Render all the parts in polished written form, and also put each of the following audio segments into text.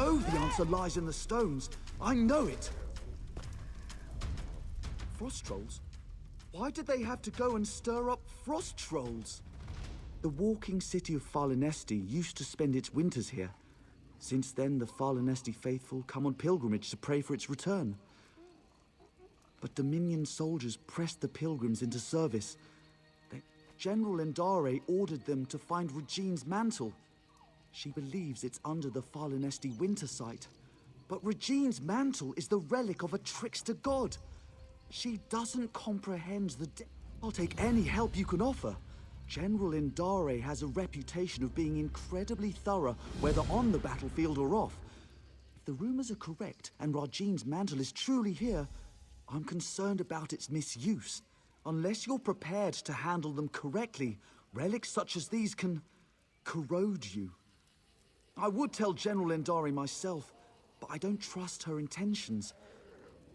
know the answer lies in the stones. I know it. Frost trolls? Why did they have to go and stir up frost trolls? The walking city of Farlinesti used to spend its winters here. Since then, the Farlinesti faithful come on pilgrimage to pray for its return. But Dominion soldiers pressed the pilgrims into service. General Endare ordered them to find Regine's mantle. She believes it's under the Farlinesti winter site. But Regine's mantle is the relic of a trickster god. She doesn't comprehend the I'll take any help you can offer. General Endare has a reputation of being incredibly thorough, whether on the battlefield or off. If the rumors are correct and Regine's mantle is truly here, I'm concerned about its misuse. Unless you're prepared to handle them correctly, relics such as these can corrode you. I would tell General Endare myself, but I don't trust her intentions.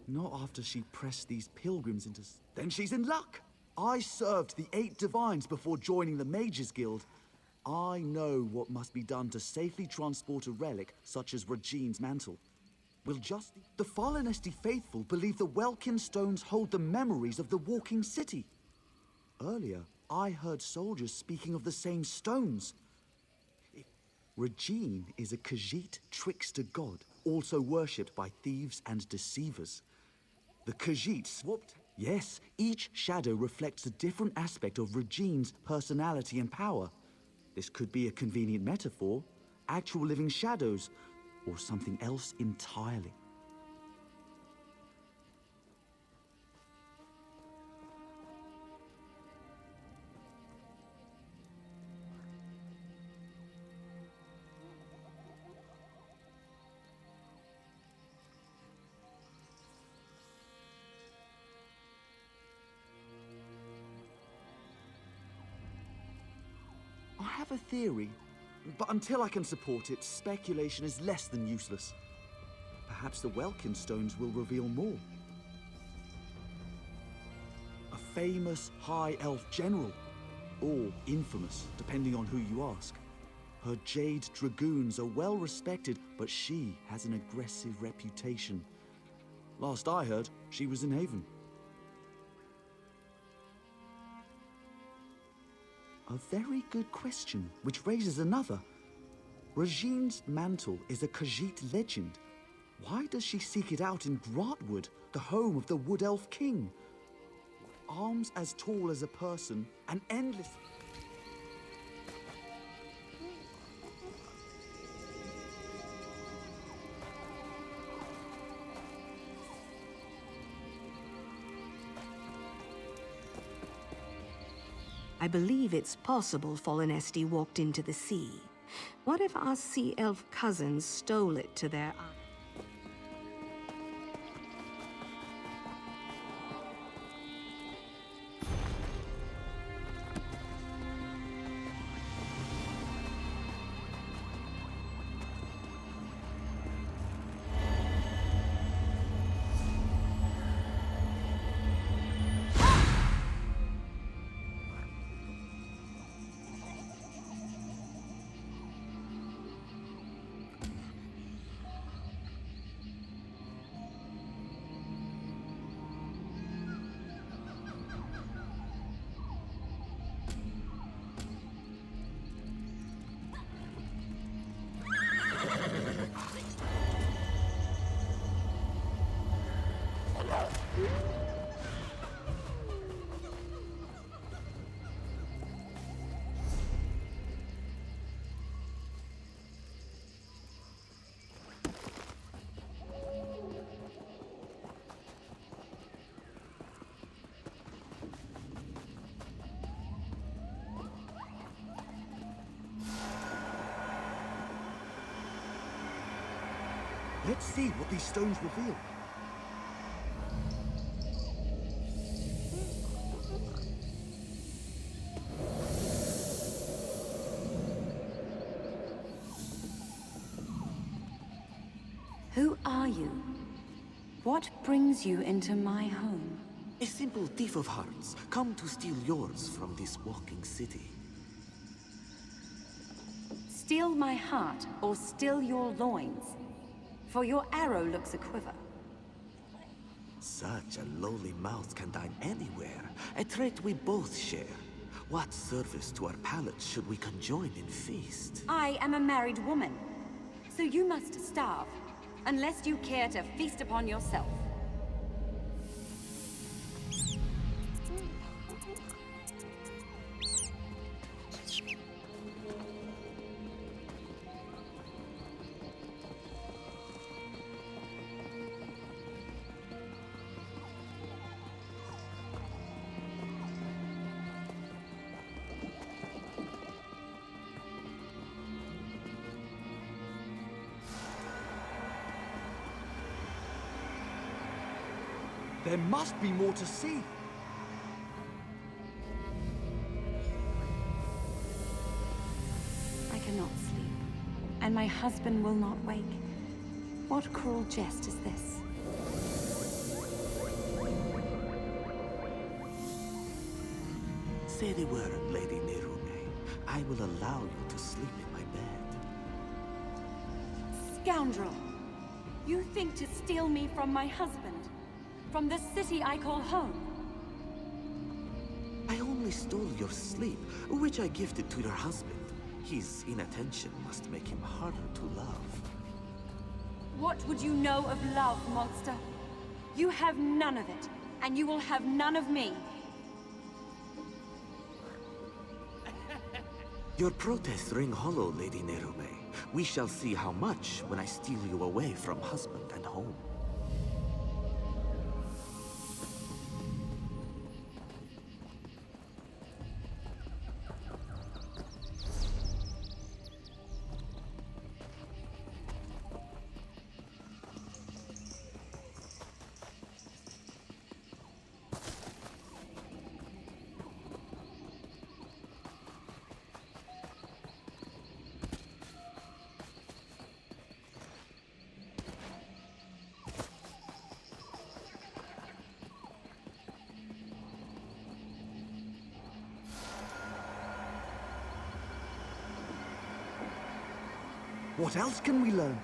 Not after she pressed these pilgrims into... Then she's in luck! I served the 8 divines before joining the Mages Guild. I know what must be done to safely transport a relic such as Regine's mantle. We'll just... The Farlinesti faithful believe the Welkin stones hold the memories of the walking city. Earlier, I heard soldiers speaking of the same stones. Regine is a Khajiit trickster god, also worshipped by thieves and deceivers. The Khajiit swapped... Yes, each shadow reflects a different aspect of Regine's personality and power. This could be a convenient metaphor, actual living shadows, or something else entirely. I have a theory, but until I can support it, speculation is less than useless. Perhaps the Welkin stones will reveal more. A famous High Elf general, or infamous, depending on who you ask. Her Jade Dragoons are well respected, but she has an aggressive reputation. Last I heard, she was in Haven. A very good question, which raises another. Regine's mantle is a Khajiit legend. Why does she seek it out in Grahtwood, the home of the Wood Elf King? Arms as tall as a person, and endless... I believe it's possible Farlinesti walked into the sea. What if our sea elf cousins stole it to their... Let's see what these stones reveal. Who are you? What brings you into my home? A simple thief of hearts, come to steal yours from this walking city. Steal my heart or steal your loins? For your arrow looks a quiver. Such a lowly mouth can dine anywhere, a trait we both share. What service to our palates should we conjoin in feast? I am a married woman, so you must starve, unless you care to feast upon yourself. There must be more to see. I cannot sleep, and my husband will not wake. What cruel jest is this? Say the word, Lady Nerume. I will allow you to sleep in my bed. Scoundrel! You think to steal me from my husband? From the city I call home? I only stole your sleep, which I gifted to your husband. His inattention must make him harder to love. What would you know of love, monster? You have none of it, and you will have none of me. Your protests ring hollow, Lady Nerume. We shall see how much when I steal you away from husband and home. What else can we learn?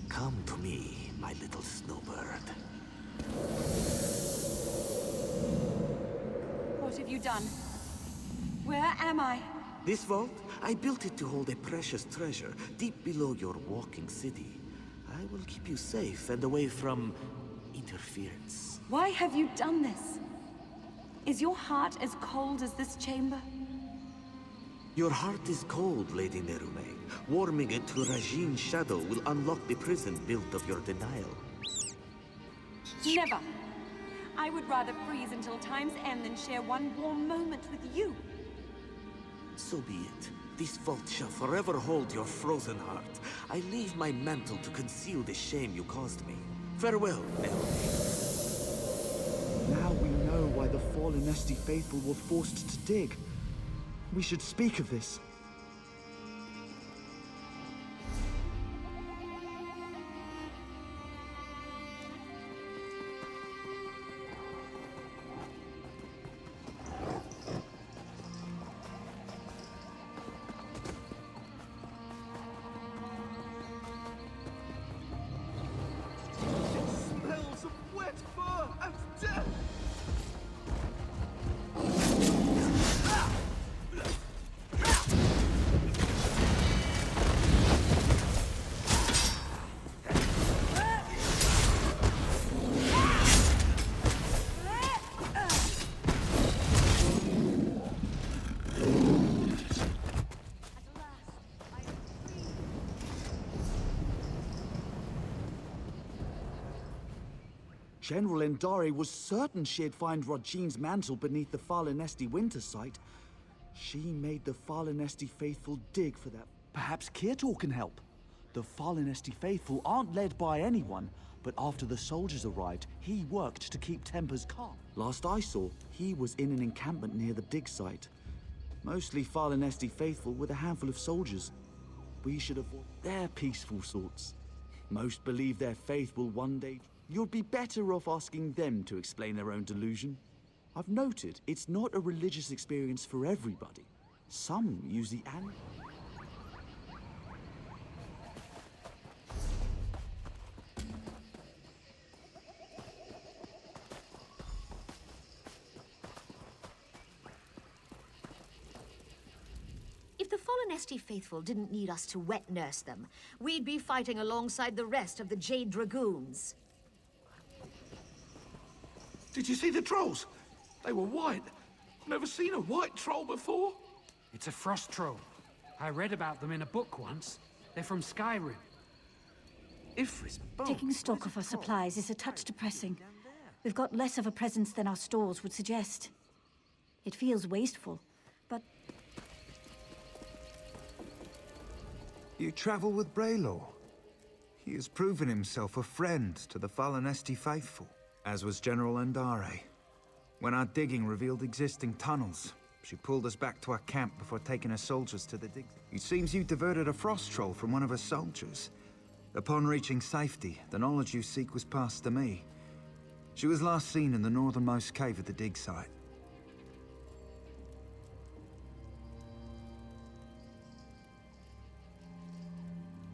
Come to me, my little snowbird. What have you done? Where am I? This vault, I built it to hold a precious treasure deep below your walking city. I will keep you safe and away from interference. Why have you done this? Is your heart as cold as this chamber? Your heart is cold, Lady Nerume. Warming it to Rajine's shadow will unlock the prison built of your denial. Never. I would rather freeze until time's end than share one warm moment with you. So be it. This vault shall forever hold your frozen heart. I leave my mantle to conceal the shame you caused me. Farewell, Nerume. Now we know why the fallen Esti faithful were forced to dig. We should speak of this. General Endare was certain she'd find Rajine's mantle beneath the fallen Esti winter site. She made the fallen Esti faithful dig for that. Perhaps Kirtor can help. The fallen Esti faithful aren't led by anyone, but after the soldiers arrived, he worked to keep tempers calm. Last I saw, he was in an encampment near the dig site. Mostly fallen Esti faithful with a handful of soldiers. We should avoid their peaceful sorts. Most believe their faith will one day... You'd be better off asking them to explain their own delusion. I've noted it's not a religious experience for everybody. Some use the If the Fallen faithful didn't need us to wet nurse them, we'd be fighting alongside the rest of the Jade Dragoons. Did you see the trolls? They were white. I've never seen a white troll before. It's a frost troll. I read about them in a book once. They're from Skyrim. Ifris bones. Taking stock of our supplies is a touch depressing. We've got less of a presence than our stores would suggest. It feels wasteful, but You travel with Braylor. He has proven himself a friend to the Fallen faithful, as was General Andare. When our digging revealed existing tunnels, she pulled us back to our camp before taking her soldiers to the dig. It seems you diverted a frost troll from one of her soldiers. Upon reaching safety, the knowledge you seek was passed to me. She was last seen in the northernmost cave of the dig site.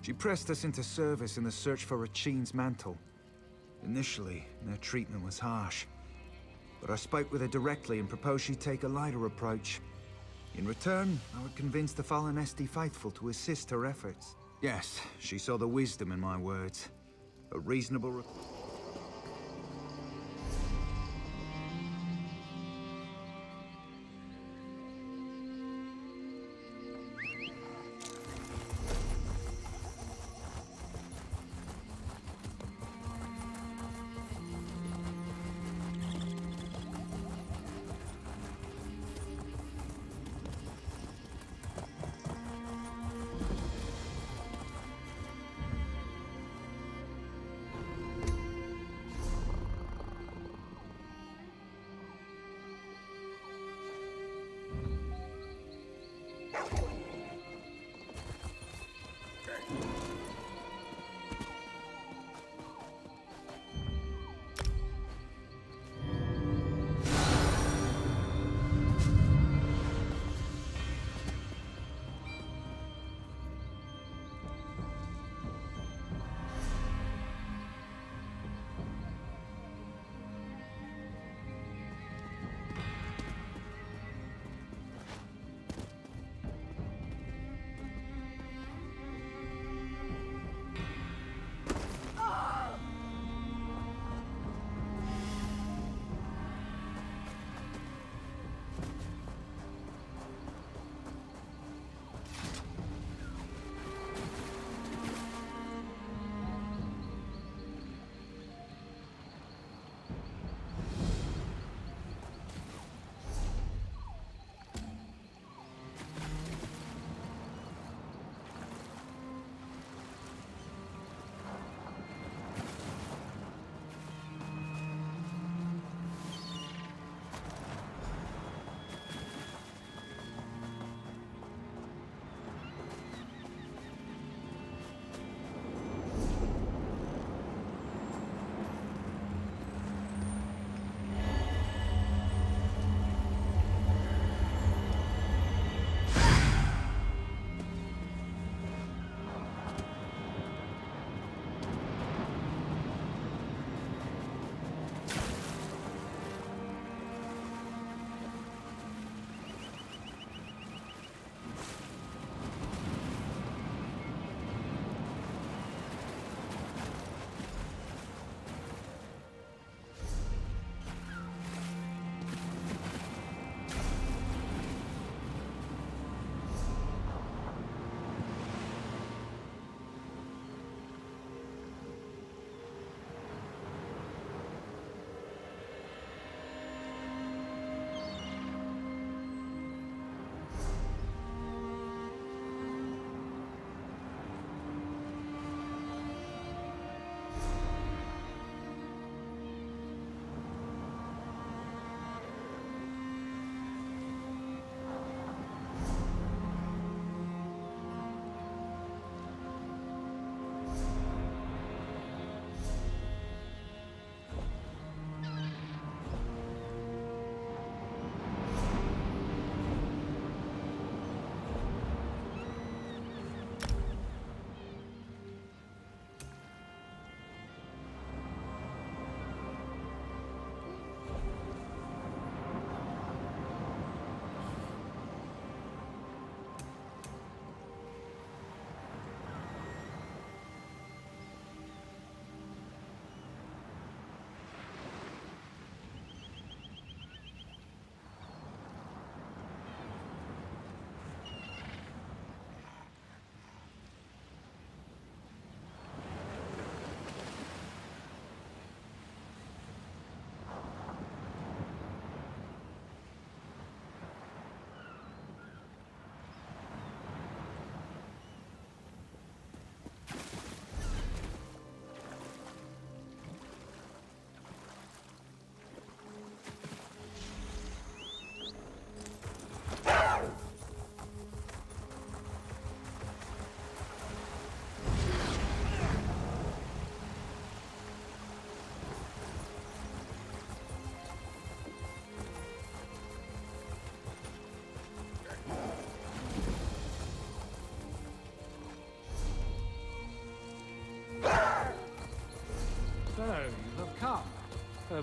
She pressed us into service in the search for Rachin's mantle. Initially, their treatment was harsh, but I spoke with her directly and proposed she take a lighter approach. In return, I would convince the Fallen faithful to assist her efforts. Yes, she saw the wisdom in my words. A reasonable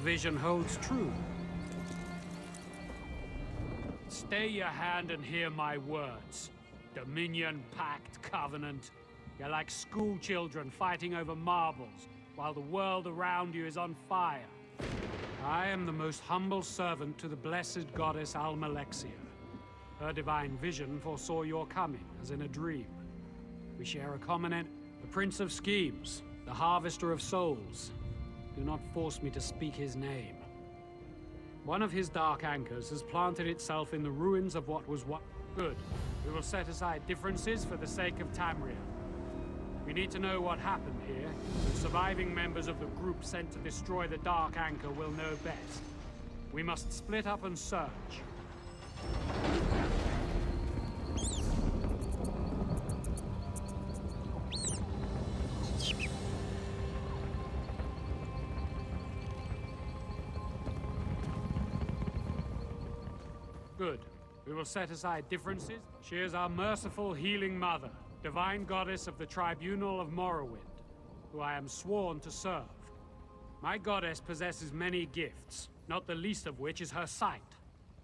vision holds true. Stay your hand and hear my words. Dominion, Pact, Covenant. You're like school children fighting over marbles, while the world around you is on fire. I am the most humble servant to the blessed goddess Almalexia. Her divine vision foresaw your coming, as in a dream. We share a common end, the Prince of Schemes, the Harvester of Souls. Do not force me to speak his name. One of his dark anchors has planted itself in the ruins of what was what. Good. We will set aside differences for the sake of Tamriel. We need to know what happened here. The surviving members of the group sent to destroy the Dark Anchor will know best. We must split up and search. Good. We will set aside differences. She is our merciful, healing mother, divine goddess of the Tribunal of Morrowind, who I am sworn to serve. My goddess possesses many gifts, not the least of which is her sight.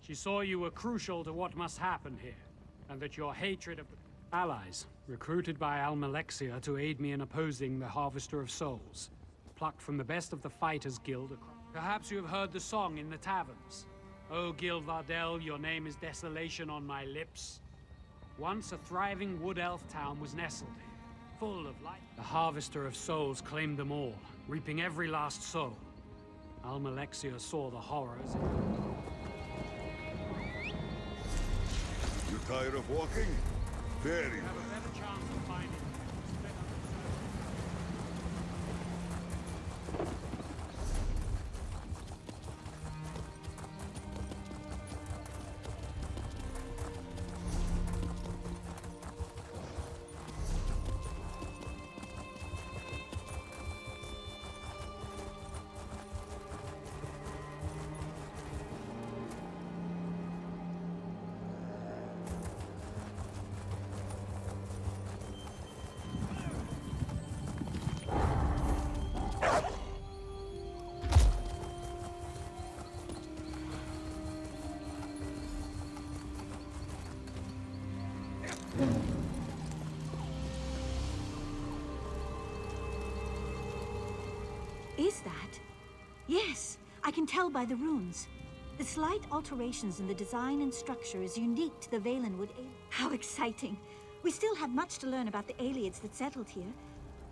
She saw you were crucial to what must happen here, and that your hatred of the allies, recruited by Almalexia to aid me in opposing the Harvester of Souls, plucked from the best of the Fighters Guild. Perhaps you have heard the song in the taverns. O Guild Vardell, your name is desolation on my lips. Once a thriving wood elf town was nestled here, full of light. The Harvester of Souls claimed them all, reaping every last soul. Almalexia saw the horrors. You tired of walking? Very You have a better chance of finding me. Is that? Yes, I can tell by the runes. The slight alterations in the design and structure is unique to the Valenwood. How exciting! We still have much to learn about the Aelids that settled here.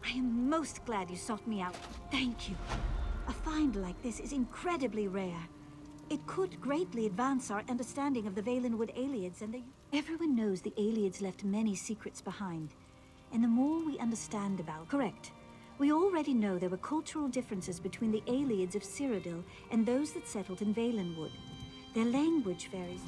I am most glad you sought me out. Thank you. A find like this is incredibly rare. It could greatly advance our understanding of the Valenwood Aelids and the... Everyone knows the Aelids left many secrets behind. And the more we understand about... Correct. We already know there were cultural differences between the Aelids of Cyrodiil and those that settled in Valenwood. Their language varies.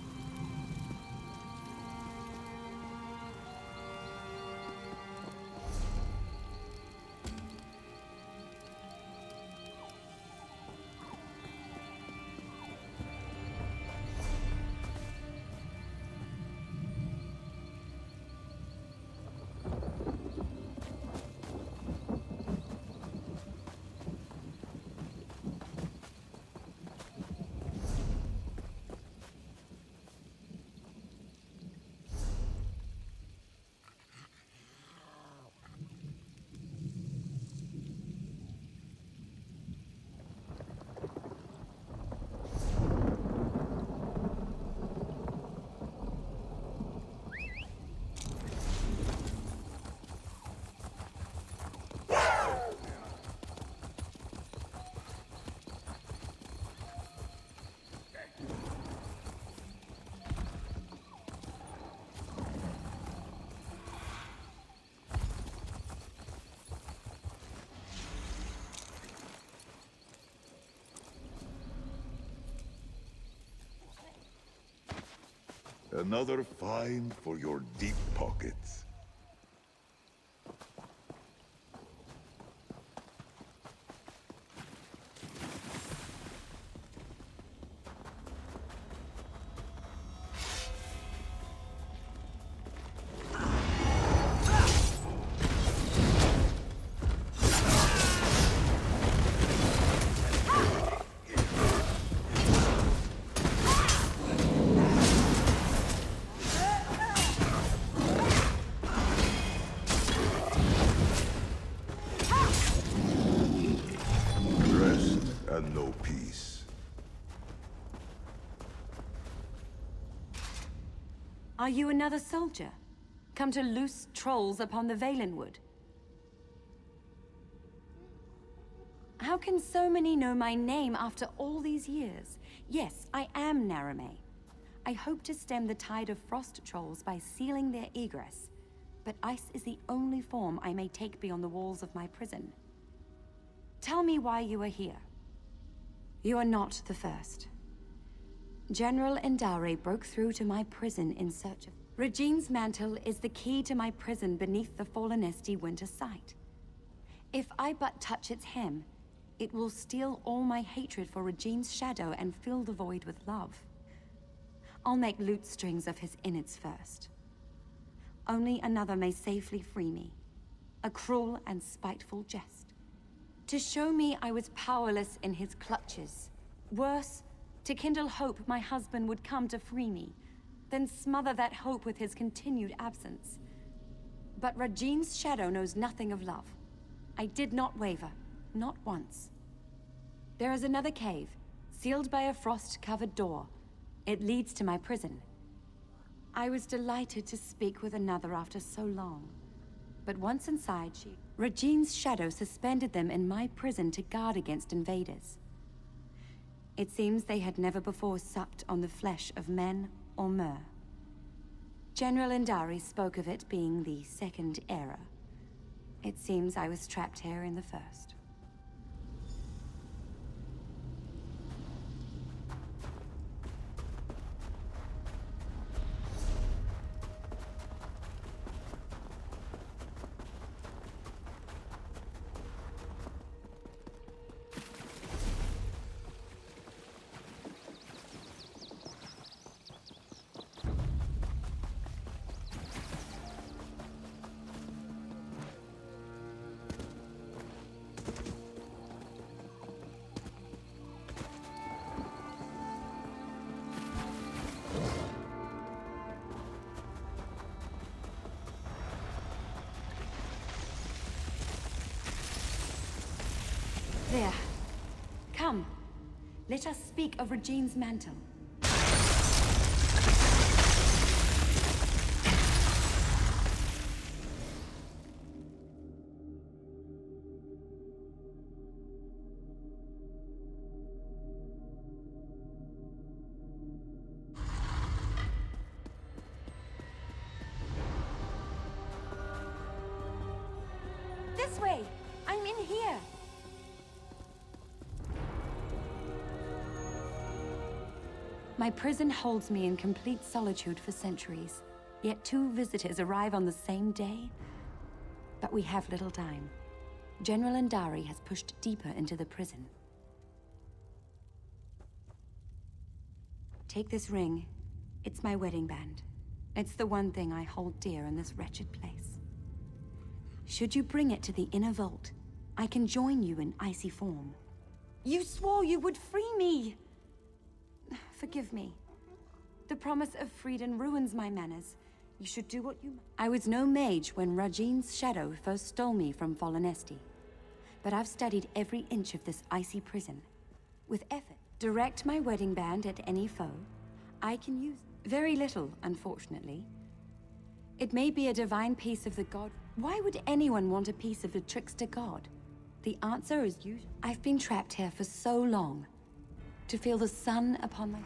Another find for your deep pockets. Are you another soldier? Come to loose trolls upon the Valenwood? How can so many know my name after all these years? Yes, I am Narame. I hope to stem the tide of frost trolls by sealing their egress, but ice is the only form I may take beyond the walls of my prison. Tell me why you are here. You are not the first. General Endare broke through to my prison in search of... Regine's mantle is the key to my prison beneath the Fallenesti winter site. If I but touch its hem, it will steal all my hatred for Regine's shadow and fill the void with love. I'll make lute strings of his innards first. Only another may safely free me. A cruel and spiteful jest. To show me I was powerless in his clutches. Worse, to kindle hope my husband would come to free me, then smother that hope with his continued absence. But Regine's shadow knows nothing of love. I did not waver, not once. There is another cave, sealed by a frost-covered door. It leads to my prison. I was delighted to speak with another after so long. But once inside, Regine's shadow suspended them in my prison to guard against invaders. It seems they had never before supped on the flesh of men or mer. General Endari spoke of it being the second era. It seems I was trapped here in the first. There. Come. Let us speak of Regine's mantle. This way! I'm in here! My prison holds me in complete solitude for centuries, yet 2 visitors arrive on the same day. But we have little time. General Endari has pushed deeper into the prison. Take this ring. It's my wedding band. It's the one thing I hold dear in this wretched place. Should you bring it to the inner vault, I can join you in icy form. You swore you would free me! Forgive me. The promise of freedom ruins my manners. You should do what you... I was no mage when Regine's shadow first stole me from Fallenesti. But I've studied every inch of this icy prison. With effort. Direct my wedding band at any foe. I can use very little, unfortunately. It may be a divine piece of the god. Why would anyone want a piece of the trickster god? The answer is you. I've been trapped here for so long. To feel the sun upon my...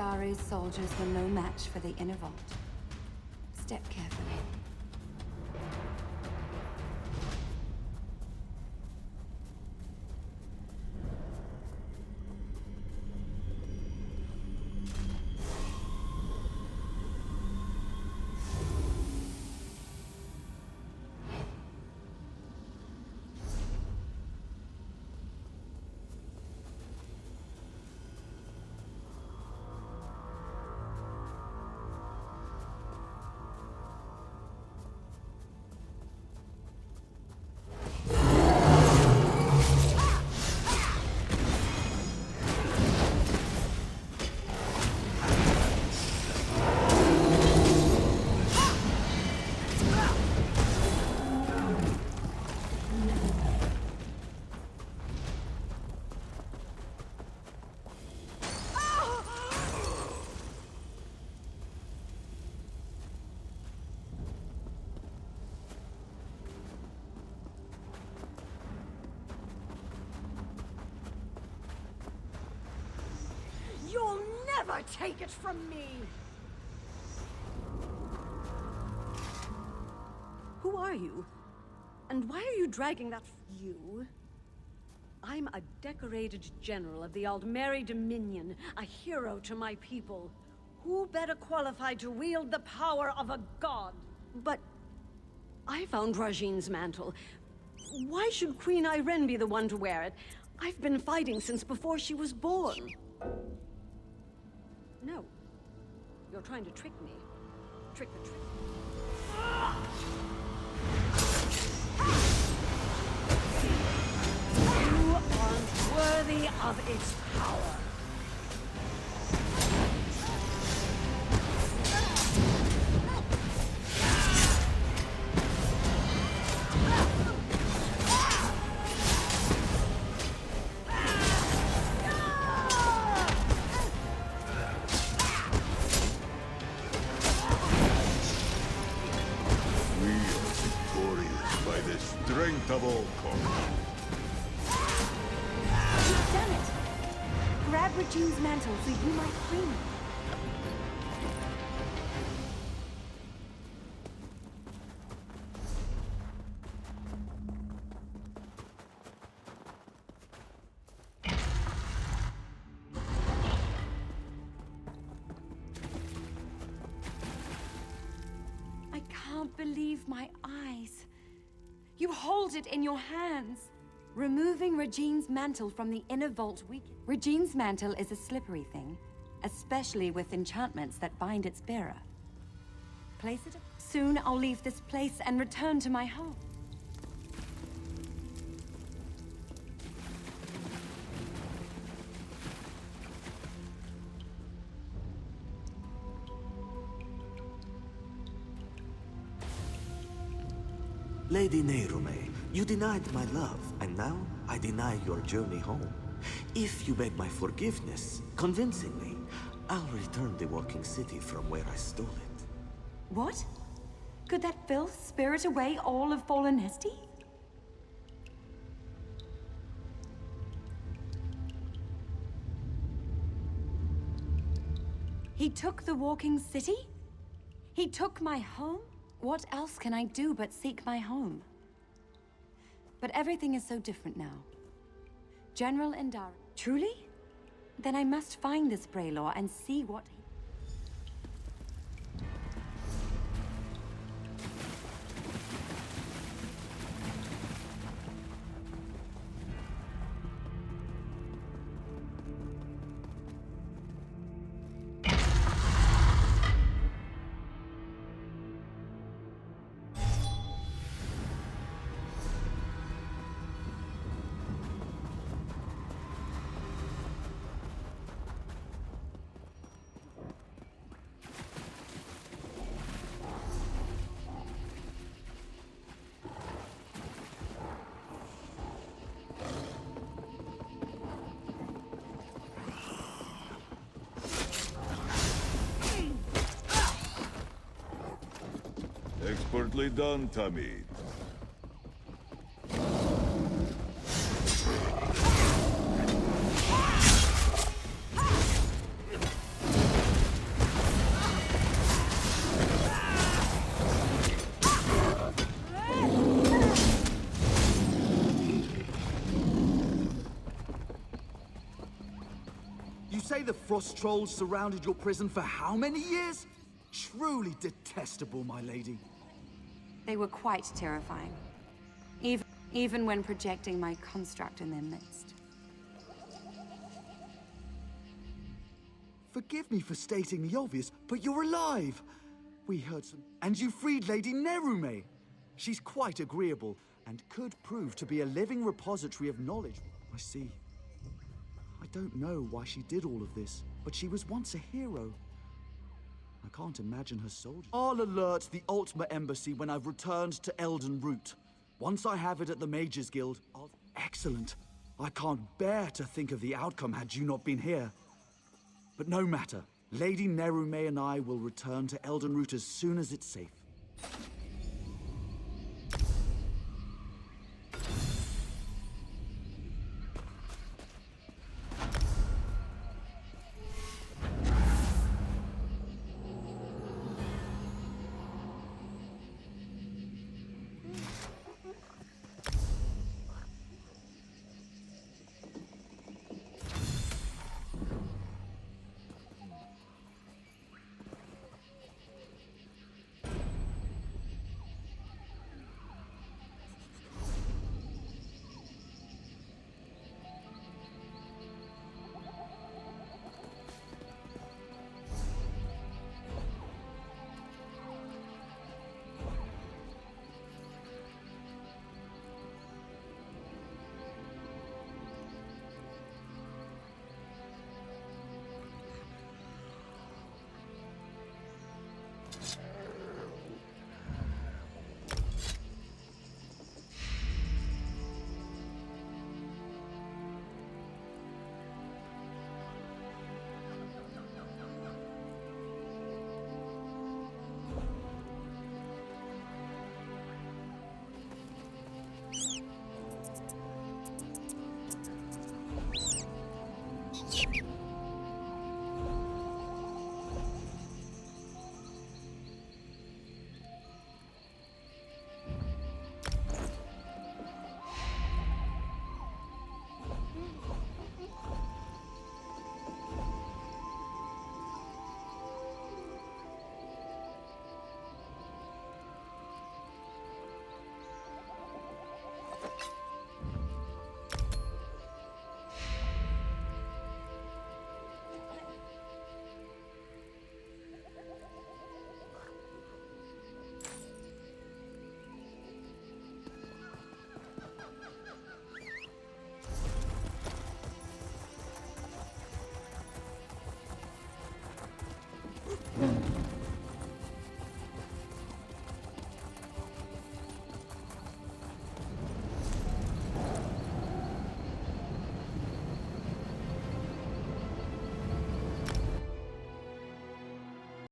Andare's soldiers were no match for the inner vault. Step carefully. You'll never take it from me! Who are you? And why are you dragging that you? I'm a decorated general of the Aldmeri Dominion, a hero to my people. Who better qualified to wield the power of a god? But I found Rajine's mantle. Why should Queen Irene be the one to wear it? I've been fighting since before she was born. No. You're trying to trick me. Trick the trick. You aren't worthy of its power. Strength of all cause. You've done it! Grab Rajine's mantle so you might free me. I can't believe my eyes. You hold it in your hands. Removing Rajine's mantle from the inner vault weakens. Rajine's mantle is a slippery thing, especially with enchantments that bind its bearer. Place it. Soon I'll leave this place and return to my home. Lady Nehrume, you denied my love, and now I deny your journey home. If you beg my forgiveness, convincingly, I'll return the walking city from where I stole it. What? Could that filth spirit away all of Fallenesti? He took the walking city? He took my home? What else can I do but seek my home? But everything is so different now. General Endara. Truly? Then I must find this Braylor and see what he... Expertly done, Tamid. the frost trolls surrounded your prison for how many years? Truly detestable, my lady. They were quite terrifying. Even when projecting my construct in their midst. Forgive me for stating the obvious, but you're alive! We heard some... And you freed Lady Nerume! She's quite agreeable, and could prove to be a living repository of knowledge. I see. I don't know why she did all of this, but she was once a hero. I can't imagine her soldiers. I'll alert the Ultima Embassy when I've returned to Elden Root. Once I have it at the Mages Guild, I'll... Excellent. I can't bear to think of the outcome had you not been here. But no matter. Lady Nerume and I will return to Elden Root as soon as it's safe.